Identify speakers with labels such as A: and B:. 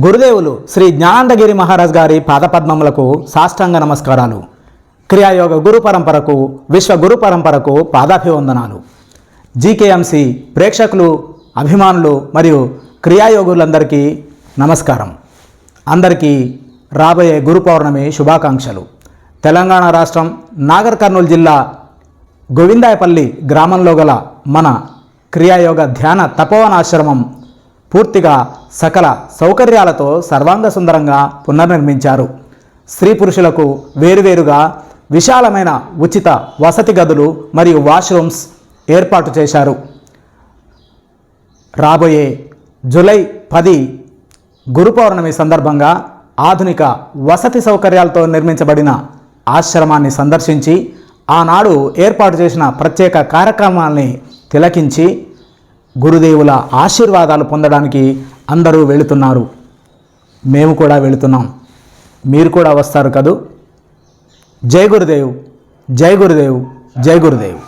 A: గురుదేవులు శ్రీ జ్ఞానందగిరి మహారాజ్ గారి పాదపద్మములకు సాష్టాంగ నమస్కారాలు. క్రియాయోగ గురు పరంపరకు, విశ్వ గురు పరంపరకు పాదాభివందనాలు. జీకేఎంసీ ప్రేక్షకులు, అభిమానులు మరియు క్రియాయోగులందరికీ నమస్కారం. అందరికీ రాబోయే గురు పౌర్ణమి శుభాకాంక్షలు. తెలంగాణ రాష్ట్రం నాగర్ కర్నూలు జిల్లా గోవిందాయపల్లి గ్రామంలో గల మన క్రియాయోగ ధ్యాన తపోవనాశ్రమం పూర్తిగా సకల సౌకర్యాలతో సర్వాంగ సుందరంగా పునర్నిర్మించారు. స్త్రీ పురుషులకు వేరువేరుగా విశాలమైన ఉచిత వసతి గదులు మరియు వాష్రూమ్స్ ఏర్పాటు చేశారు. రాబోయే జూలై 10 గురు పౌర్ణమి సందర్భంగా ఆధునిక వసతి సౌకర్యాలతో నిర్మించబడిన ఆశ్రమాన్ని సందర్శించి ఆనాడు ఏర్పాటు చేసిన ప్రత్యేక కార్యక్రమాల్ని తిలకించి గురుదేవుల ఆశీర్వాదాలు పొందడానికి అందరూ వెళుతున్నారు. మేము కూడా వెళుతున్నాం. మీరు కూడా వస్తారు కదూ. జై గురుదేవ్, జై గురుదేవ్, జై గురుదేవ్.